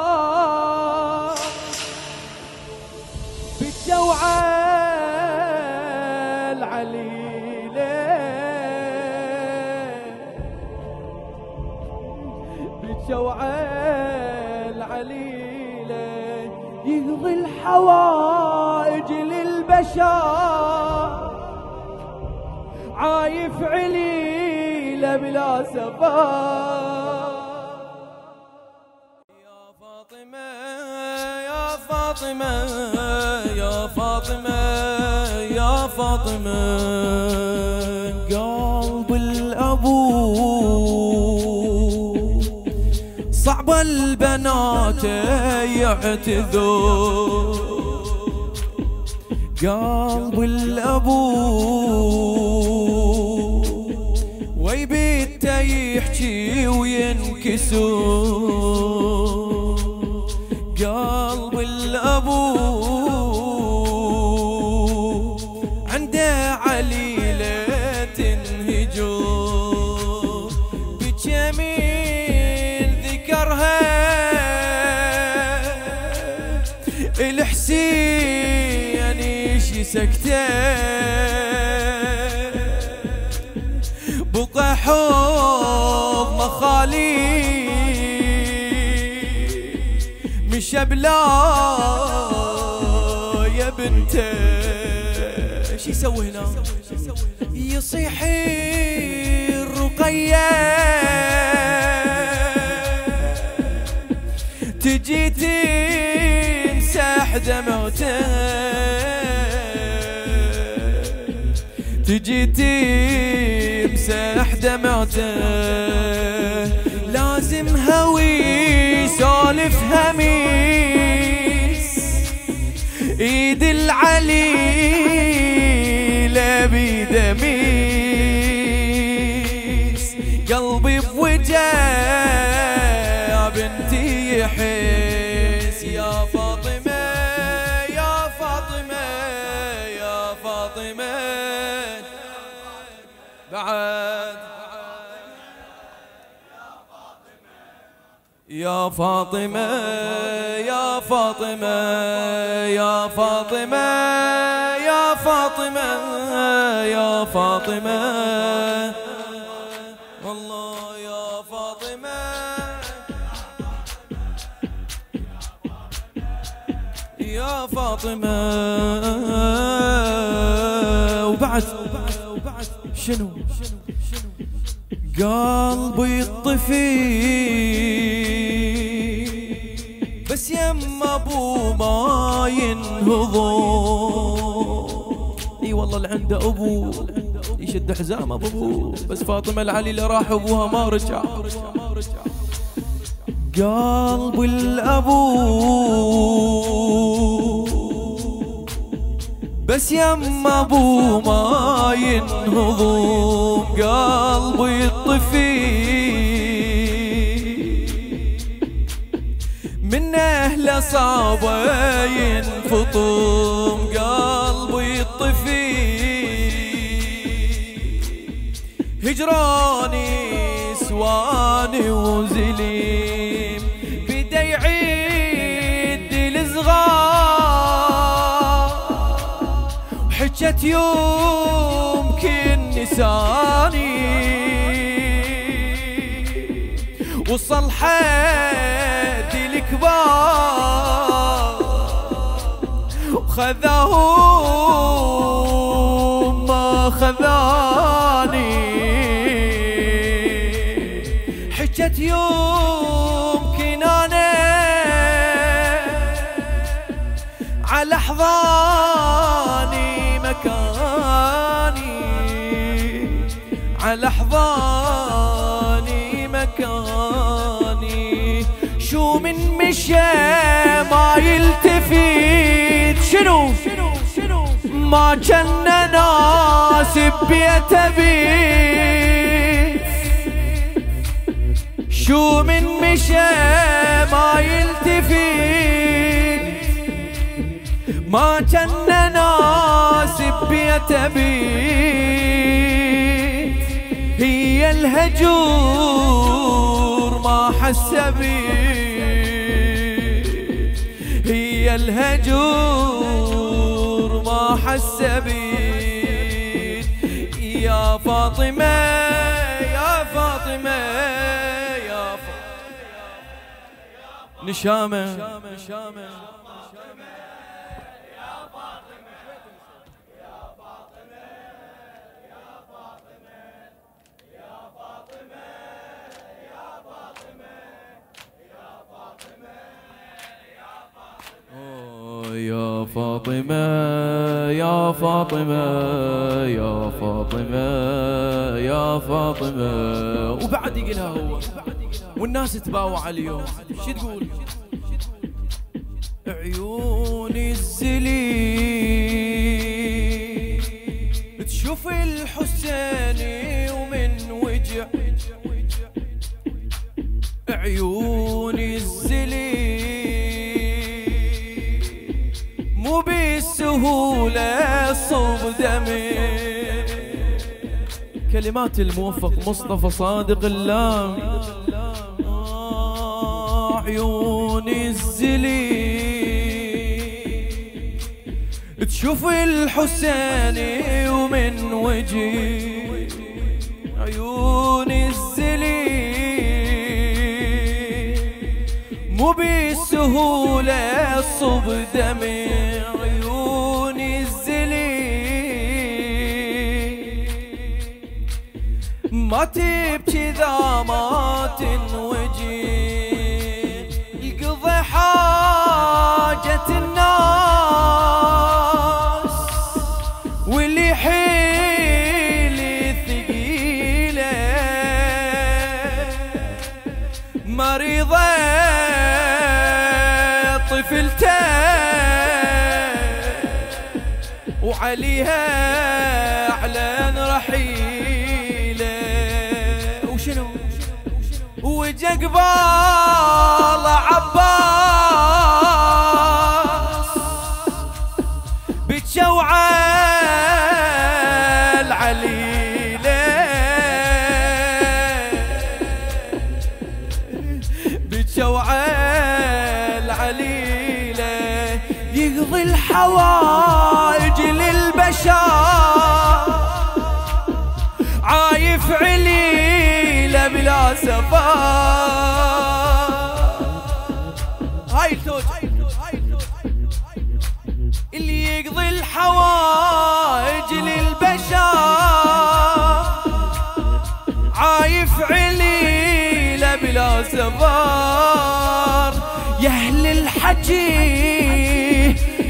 العباس بالجوعة العليلة بالجوعة العليلة يقضي الحوائج للبشر عايف عليلة بلا سفر. يا فاطمة يا فاطمة يا فاطمة يا فاطمة قلب الأبو صعب البنات يعتذر قلب الأبو ويبيت يحكي وينكسر قلب الأبو عنده عليلة تنهجر بجميل ذكرها الحسين يشي سكته بقى حب مخالي مش بلا يا بنته شي يسوي هنا يصيح الرقية تجي تمسح دمعته تجي تمسح دمعته لازم هوي سولف هميس ايد العليلة بيدميس قلبي بوجع بنتي يحس يا فاطمة يا فاطمة يا فاطمة بعد يا فاطمة يا فاطمة يا فاطمة يا فاطمة يا فاطمة والله يا فاطمة يا فاطمة وبعد شنو قلبي يطفي بس يما ابو ما ينهضر اي والله اللي عنده ابو يشد حزامه ابوه بس فاطمه العليله راح ابوها ما رجع قلب الابو بس يما ابو ما ينهضم قلبي يطفي من اهل صعبه ينفطم قلبي يطفي هجراني سواني وزليم بدا يعيد الصغار حجت يوم كن نساني وصل حد الكبار وخذاهم ما خذاني حجت يوم كنانه على حضاني مكاني على حضاني مكاني شو من مشى ما يلتفت شنو ما كان ناس ببيته بيت شو من مشى ما يلتفت ما كان ناس ببيته بيت هي الهجور ما حس بيه يا الهجور ما حس بيك يا فاطمة يا فاطمة يا فاطمة نشامة يا فاطمة يا فاطمة يا فاطمة يا فاطمة. وبعد يقولها هو والناس تباوع اليوم شو تقول؟ عيوني الزلي تشوف الحسيني ومن وجع عيوني الزلي مو بالسهولة صوب دمي. كلمات الموفق مصطفى صادق اللام. عيوني الزلي تشوف الحسيني ومن وجهي عيوني الزلي مو بالسهولة صب دمي عيوني الزلي ما تبكي ذا ما تنوجي القضي حاجة الناس واللي حيلي ثقيلة مريضة طفلته وعليها اعلن رحيله وشنو وجا قبال عباس بتشوعه العليله بتشوعه العليله يقضي الحوائج للبشر عايف عليله بلا سفر. هاي التوج اللي يقضي الحوائج للبشر عايف عليله بلا سفر. يا اهل الحكي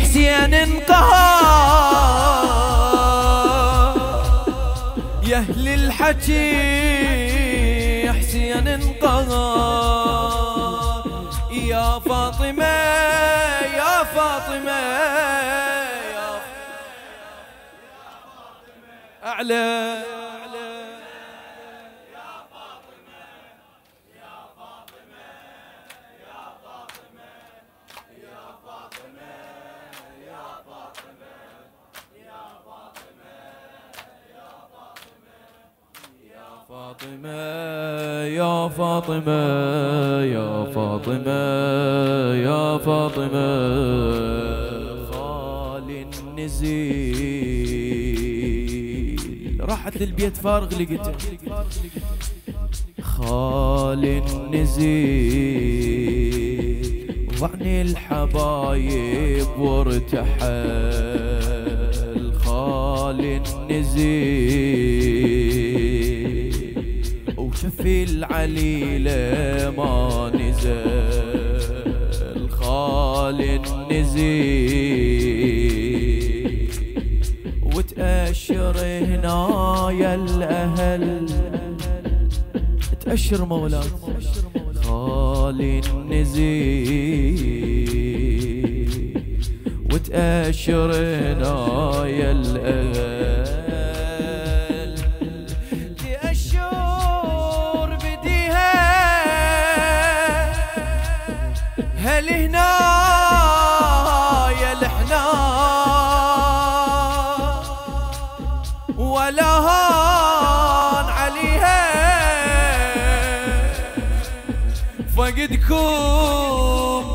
حسين انقهر يا اهل الحكي حسين انقهر. يا فاطمة يا فاطمة يا أعلى فاطمة يا فاطمة يا فاطمة يا فاطمة. خالي النزيل راحت للبيت فارغ لقيته خالي النزيل ضعني الحبايب وارتحل خالي النزيل وشفي العليلة ما نزل خالي النزيل وتأشر هنا يا الأهل تأشر مولاك خالي النزيل وتأشر هنا يا الأهل هل هنا يا الحنا ولا هان عليها فقدكم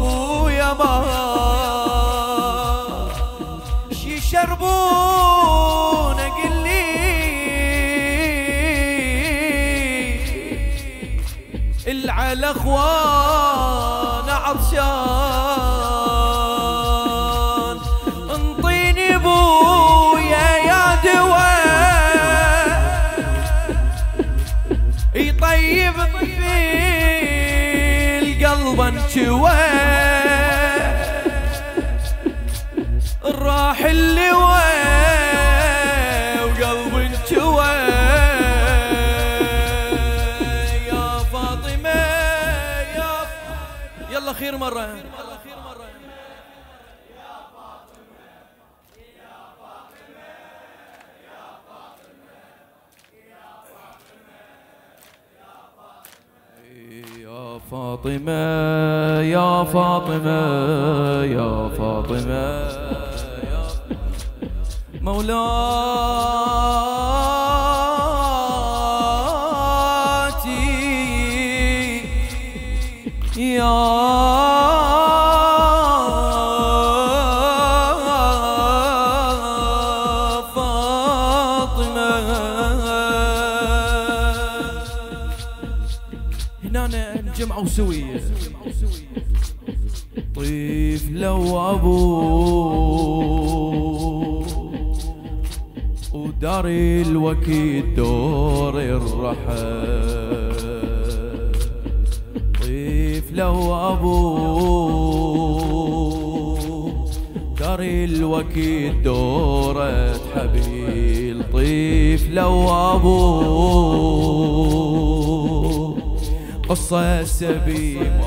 بويا مهان الاخوان عطشان انطيني بويا يا دواء يطيب في القلب انشوى راح اللواء وقلب انشوى يا فاطمة يلا خير مرة يا فاطمة يا فاطمة يا فاطمة مولاتي يا هنا نجمعوا سوية طيف لو أبوه وداري الوكيد دور الرحل طيف لو أبوه داري الوكيد دورة حبيل طيف لو أبوه قصة السبيمة